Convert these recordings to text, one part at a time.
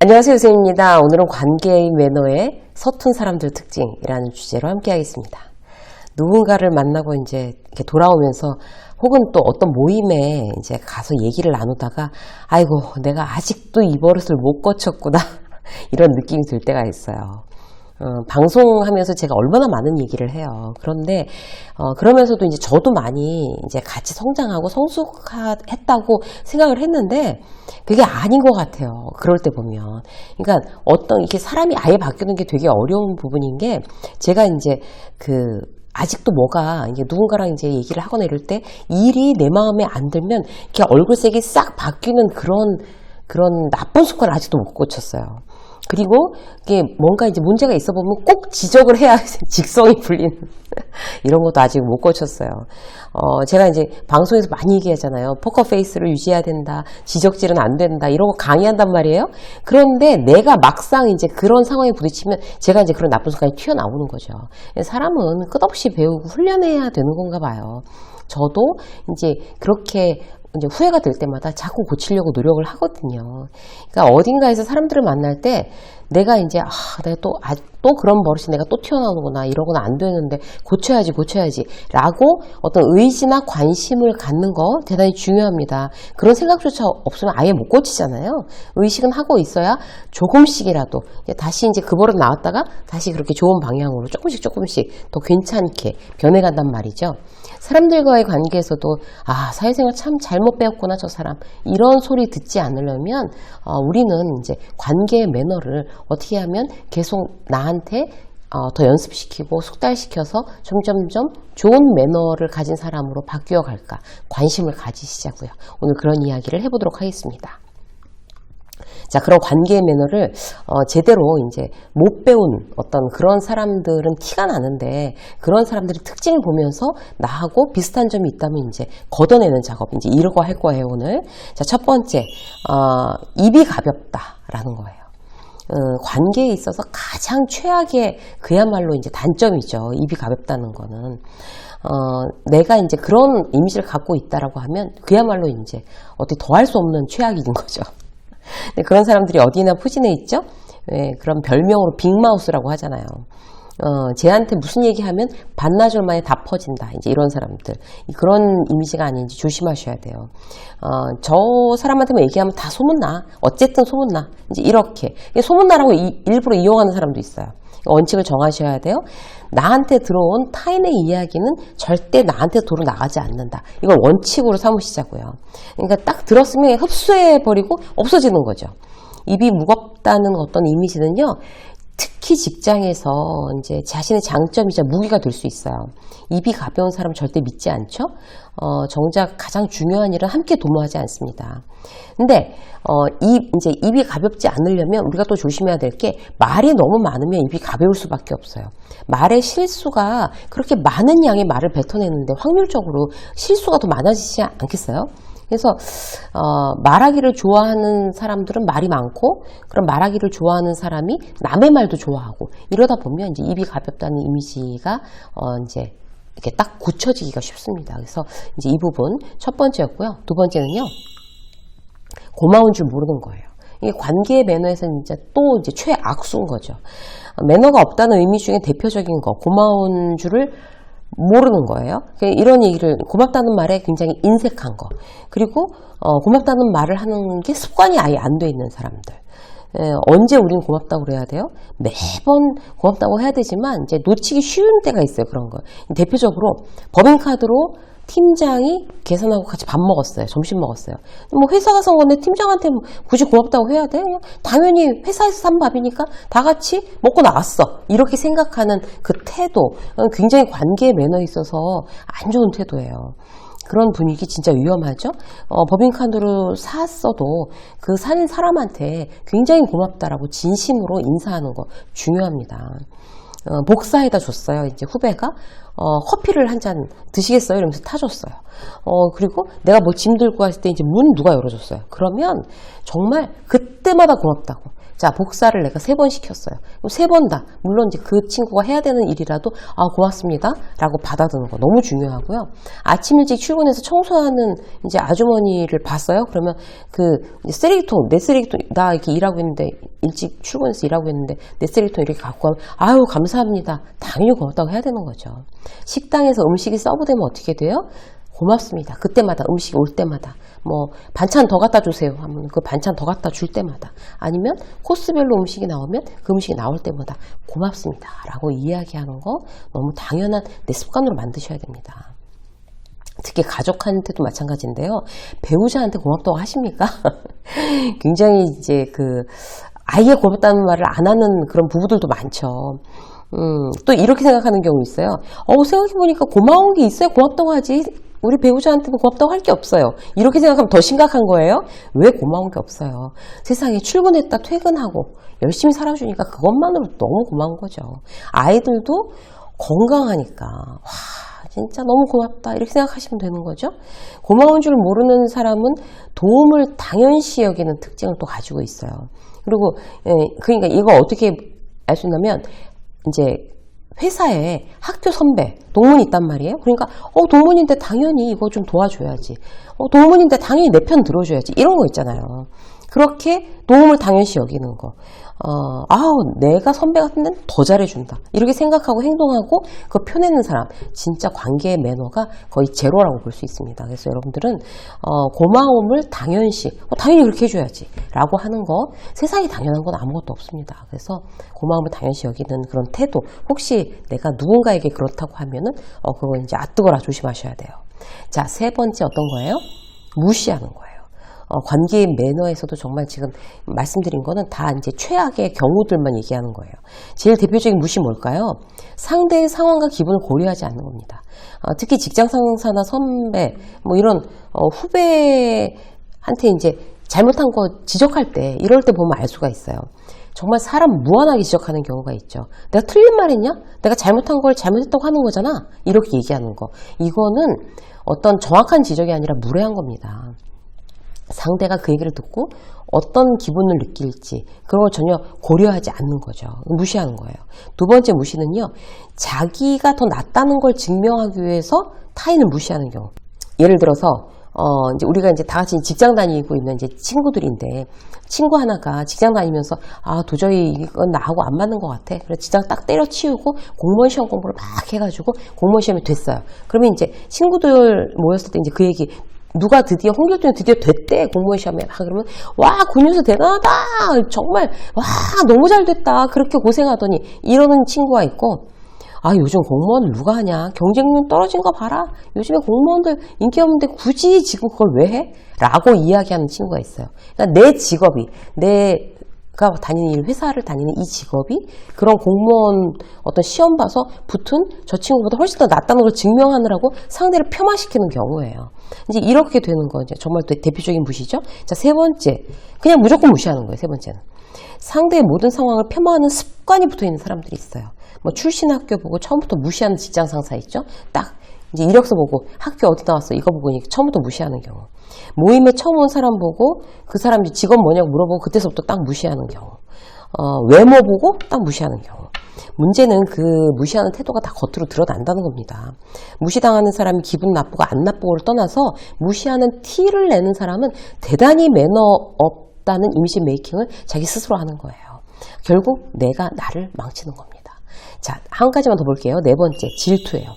안녕하세요, 선생님입니다. 오늘은 관계의 매너의 서툰 사람들 특징이라는 주제로 함께 하겠습니다. 누군가를 만나고 이제 이렇게 돌아오면서 혹은 또 어떤 모임에 이제 가서 얘기를 나누다가 아이고, 내가 아직도 이 버릇을 못 고쳤구나. 이런 느낌이 들 때가 있어요. 방송하면서 제가 얼마나 많은 얘기를 해요. 그런데 그러면서도 이제 저도 많이 이제 같이 성장하고 성숙했다고 생각을 했는데 그게 아닌 것 같아요. 그럴 때 보면. 그러니까 어떤 이렇게 사람이 아예 바뀌는 게 되게 어려운 부분인 게 제가 이제 아직도 뭐가 이게 누군가랑 이제 얘기를 하거나 이럴 때 일이 내 마음에 안 들면 이렇게 얼굴색이 싹 바뀌는 그런 나쁜 습관을 아직도 못 고쳤어요. 그리고 이게 뭔가 이제 문제가 있어 보면 꼭 지적을 해야 직성이 풀리는 이런 것도 아직 못 고쳤어요. 제가 이제 방송에서 많이 얘기하잖아요. 포커페이스를 유지해야 된다. 지적질은 안 된다. 이런 거 강의한단 말이에요. 그런데 내가 막상 이제 그런 상황에 부딪히면 제가 이제 그런 나쁜 습관이 튀어나오는 거죠. 사람은 끝없이 배우고 훈련해야 되는 건가 봐요. 저도 이제 그렇게 이제 후회가 될 때마다 자꾸 고치려고 노력을 하거든요. 그러니까 어딘가에서 사람들을 만날 때 내가 이제 내가 또 그런 버릇이 내가 또 튀어나오는구나, 이러고는 안 되는데 고쳐야지 라고 어떤 의지나 관심을 갖는 거 대단히 중요합니다. 그런 생각조차 없으면 아예 못 고치잖아요. 의식은 하고 있어야 조금씩이라도 다시 이제 그 버릇 나왔다가 다시 그렇게 좋은 방향으로 조금씩 더 괜찮게 변해간단 말이죠. 사람들과의 관계에서도 사회생활 참 잘못 배웠구나 저 사람, 이런 소리 듣지 않으려면 우리는 이제 관계의 매너를 어떻게 하면 계속 나한테 더 연습시키고 숙달시켜서 점점점 좋은 매너를 가진 사람으로 바뀌어 갈까 관심을 가지시자고요. 오늘 그런 이야기를 해보도록 하겠습니다. 자, 그런 관계의 매너를 제대로 이제 못 배운 어떤 그런 사람들은 티가 나는데, 그런 사람들의 특징을 보면서 나하고 비슷한 점이 있다면 이제 걷어내는 작업, 이제 이러고 할 거예요, 오늘. 자, 첫 번째, 입이 가볍다라는 거예요. 관계에 있어서 가장 최악의 그야말로 이제 단점이죠. 입이 가볍다는 거는. 내가 이제 그런 이미지를 갖고 있다라고 하면 그야말로 이제 어떻게 더할 수 없는 최악인 거죠. 네, 그런 사람들이 어디나 푸진해 있죠? 네, 그런 별명으로 빅마우스라고 하잖아요. 쟤한테 무슨 얘기하면 반나절 만에 다 퍼진다. 이제 이런 사람들. 그런 이미지가 아닌지 조심하셔야 돼요. 저 사람한테만 얘기하면 다 소문나. 어쨌든 소문나. 이제 이렇게. 소문나라고 일부러 이용하는 사람도 있어요. 원칙을 정하셔야 돼요. 나한테 들어온 타인의 이야기는 절대 나한테 도로 나가지 않는다. 이걸 원칙으로 삼으시자고요. 그러니까 딱 들었으면 흡수해버리고 없어지는 거죠. 입이 무겁다는 어떤 이미지는요, 특히 직장에서 이제 자신의 장점이자 무기가 될 수 있어요. 입이 가벼운 사람 절대 믿지 않죠? 정작 가장 중요한 일은 함께 도모하지 않습니다. 근데, 이제 입이 가볍지 않으려면 우리가 또 조심해야 될 게, 말이 너무 많으면 입이 가벼울 수밖에 없어요. 말의 실수가 그렇게 많은 양의 말을 뱉어내는데 확률적으로 실수가 더 많아지지 않겠어요? 그래서 말하기를 좋아하는 사람들은 말이 많고, 그런 말하기를 좋아하는 사람이 남의 말도 좋아하고, 이러다 보면 이제 입이 가볍다는 이미지가 이제 이렇게 딱 굳혀지기가 쉽습니다. 그래서 이제 이 부분 첫 번째였고요. 두 번째는요, 고마운 줄 모르는 거예요. 이게 관계의 매너에서는 진짜 또 이제 최악수인 거죠. 매너가 없다는 의미 중에 대표적인 거, 고마운 줄을 모르는 거예요. 이런 얘기를, 고맙다는 말에 굉장히 인색한 거, 그리고 고맙다는 말을 하는 게 습관이 아예 안 돼 있는 사람들. 언제 우리는 고맙다고 그래야 돼요? 매번 고맙다고 해야 되지만 이제 놓치기 쉬운 때가 있어요. 그런 거. 대표적으로 법인카드로 팀장이 계산하고 같이 밥 먹었어요. 점심 먹었어요. 뭐 회사가 산 건데 팀장한테 굳이 고맙다고 해야 돼? 당연히 회사에서 산 밥이니까 다 같이 먹고 나왔어. 이렇게 생각하는 그 태도, 굉장히 관계의 매너에 있어서 안 좋은 태도예요. 그런 분위기 진짜 위험하죠? 법인카드로 샀어도 그 산 사람한테 굉장히 고맙다라고 진심으로 인사하는 거 중요합니다. 복사해다 줬어요. 이제 후배가 커피를 한 잔 드시겠어요? 이러면서 타줬어요. 그리고 내가 뭐 짐 들고 갔을 때 이제 문 누가 열어줬어요. 그러면 정말 그때마다 고맙다고, 자, 복사를 내가 3번 시켰어요. 그럼 3번 다, 물론 이제 그 친구가 해야 되는 일이라도, 아, 고맙습니다. 라고 받아두는 거 너무 중요하고요. 아침 일찍 출근해서 청소하는 이제 아주머니를 봤어요? 그러면 쓰레기통, 내 쓰레기통, 나 이렇게 일하고 있는데, 일찍 출근해서 일하고 있는데, 내 쓰레기통 이렇게 갖고 가면, 아유, 감사합니다. 당연히 고맙다고 해야 되는 거죠. 식당에서 음식이 서브되면 어떻게 돼요? 고맙습니다. 그때마다 음식이 올 때마다 뭐 반찬 더 갖다 주세요 하면 그 반찬 더 갖다 줄 때마다 아니면 코스별로 음식이 나오면 그 음식이 나올 때마다 고맙습니다 라고 이야기하는 거 너무 당연한 내 습관으로 만드셔야 됩니다. 특히 가족한테도 마찬가지인데요. 배우자한테 고맙다고 하십니까? 굉장히 이제 아예 고맙다는 말을 안 하는 그런 부부들도 많죠. 또 이렇게 생각하는 경우 있어요. 생각해보니까 고마운 게 있어야 고맙다고 하지. 우리 배우자한테는 고맙다고 할 게 없어요. 이렇게 생각하면 더 심각한 거예요. 왜 고마운 게 없어요? 세상에 출근했다 퇴근하고 열심히 살아주니까 그것만으로 너무 고마운 거죠. 아이들도 건강하니까 와 진짜 너무 고맙다 이렇게 생각하시면 되는 거죠. 고마운 줄 모르는 사람은 도움을 당연시 여기는 특징을 또 가지고 있어요. 그리고 그러니까 이거 어떻게 알 수 있냐면 이제 회사에 학교 선배, 동문이 있단 말이에요. 그러니까 동문인데 당연히 이거 좀 도와줘야지. 동문인데 당연히 내 편 들어줘야지. 이런 거 있잖아요. 그렇게 도움을 당연시 여기는 거. 내가 선배 같은 데는 더 잘해준다. 이렇게 생각하고 행동하고 그거 펴내는 사람. 진짜 관계의 매너가 거의 제로라고 볼 수 있습니다. 그래서 여러분들은 고마움을 당연시, 당연히 그렇게 해줘야지. 라고 하는 거 세상에 당연한 건 아무것도 없습니다. 그래서 고마움을 당연시 여기는 그런 태도. 혹시 내가 누군가에게 그렇다고 하면은 그거 이제 아뜨거라 조심하셔야 돼요. 자, 3번째 어떤 거예요? 무시하는 거예요. 관계의 매너에서도 정말 지금 말씀드린 거는 다 이제 최악의 경우들만 얘기하는 거예요. 제일 대표적인 무시 뭘까요? 상대의 상황과 기분을 고려하지 않는 겁니다. 특히 직장 상사나 선배, 뭐 이런 후배한테 이제 잘못한 거 지적할 때, 이럴 때 보면 알 수가 있어요. 정말 사람 무한하게 지적하는 경우가 있죠. 내가 틀린 말 했냐? 내가 잘못한 걸 잘못했다고 하는 거잖아? 이렇게 얘기하는 거. 이거는 어떤 정확한 지적이 아니라 무례한 겁니다. 상대가 그 얘기를 듣고 어떤 기분을 느낄지 그런 걸 전혀 고려하지 않는 거죠. 무시하는 거예요. 2번째 무시는요. 자기가 더 낫다는 걸 증명하기 위해서 타인을 무시하는 경우. 예를 들어서 이제 우리가 이제 다 같이 직장 다니고 있는 이제 친구들인데 친구 하나가 직장 다니면서 도저히 이건 나하고 안 맞는 것 같아. 그래서 직장 딱 때려치우고 공무원 시험 공부를 막 해가지고 공무원 시험이 됐어요. 그러면 이제 친구들 모였을 때 이제 그 얘기 누가 드디어 홍길동이 드디어 됐대 공무원 시험에 그러면 와 권유서 대단하다 정말 와 너무 잘 됐다 그렇게 고생하더니 이러는 친구가 있고 요즘 공무원 누가 하냐 경쟁률 떨어진 거 봐라 요즘에 공무원들 인기 없는데 굳이 지금 그걸 왜 해? 라고 이야기하는 친구가 있어요. 그러니까 내 직업이 내가 다니는 일 회사를 다니는 이 직업이 그런 공무원 어떤 시험 봐서 붙은 저 친구보다 훨씬 더 낫다는 걸 증명하느라고 상대를 폄하시키는 경우예요. 이제 이렇게 되는 거 이제 정말 대표적인 무시죠. 자, 3번째 그냥 무조건 무시하는 거예요. 3번째는 상대의 모든 상황을 폄하하는 습관이 붙어 있는 사람들이 있어요. 뭐 출신 학교 보고 처음부터 무시하는 직장 상사 있죠. 딱 이제 이력서 보고 학교 어디 나왔어 이거 보고 처음부터 무시하는 경우. 모임에 처음 온 사람 보고 그 사람이 직업 뭐냐고 물어보고 그때서부터 딱 무시하는 경우. 외모 보고 딱 무시하는 경우. 문제는 그 무시하는 태도가 다 겉으로 드러난다는 겁니다. 무시당하는 사람이 기분 나쁘고 안 나쁘고를 떠나서 무시하는 티를 내는 사람은 대단히 매너 없다는 이미지 메이킹을 자기 스스로 하는 거예요. 결국 내가 나를 망치는 겁니다. 자, 한 가지만 더 볼게요. 4번째, 질투예요.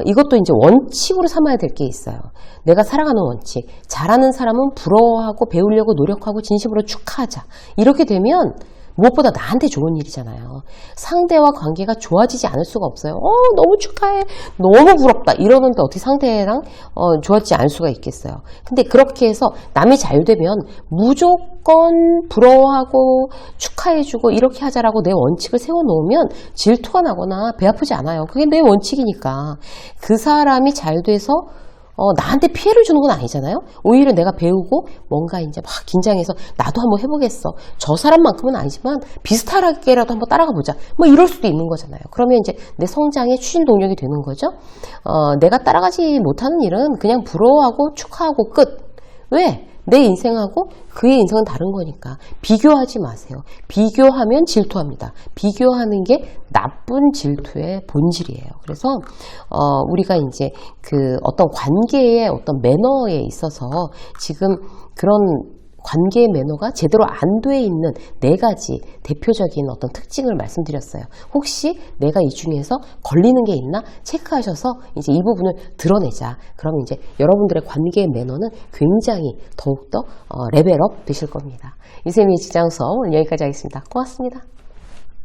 이것도 이제 원칙으로 삼아야 될 게 있어요. 내가 살아가는 원칙. 잘하는 사람은 부러워하고 배우려고 노력하고 진심으로 축하하자. 이렇게 되면 무엇보다 나한테 좋은 일이잖아요. 상대와 관계가 좋아지지 않을 수가 없어요. 너무 축하해. 너무 부럽다. 이러는데 어떻게 상대랑 좋아지지 않을 수가 있겠어요. 근데 그렇게 해서 남이 잘 되면 무조건 부러워하고 축하해주고 이렇게 하자라고 내 원칙을 세워놓으면 질투가 나거나 배 아프지 않아요. 그게 내 원칙이니까. 그 사람이 잘 돼서 나한테 피해를 주는 건 아니잖아요. 오히려 내가 배우고 뭔가 이제 막 긴장해서 나도 한번 해보겠어. 저 사람만큼은 아니지만 비슷하게라도 한번 따라가 보자. 뭐 이럴 수도 있는 거잖아요. 그러면 이제 내 성장의 추진 동력이 되는 거죠. 내가 따라가지 못하는 일은 그냥 부러워하고 축하하고 끝. 왜? 내 인생하고 그의 인생은 다른 거니까 비교하지 마세요. 비교하면 질투합니다. 비교하는 게 나쁜 질투의 본질이에요. 그래서 우리가 이제 그 어떤 관계의 어떤 매너에 있어서 지금 그런 관계의 매너가 제대로 안 돼 있는 4가지 대표적인 어떤 특징을 말씀드렸어요. 혹시 내가 이 중에서 걸리는 게 있나 체크하셔서 이제 이 부분을 드러내자. 그러면 이제 여러분들의 관계의 매너는 굉장히 더욱더 레벨업 되실 겁니다. 이세미의 직장 수업 오늘 여기까지 하겠습니다. 고맙습니다.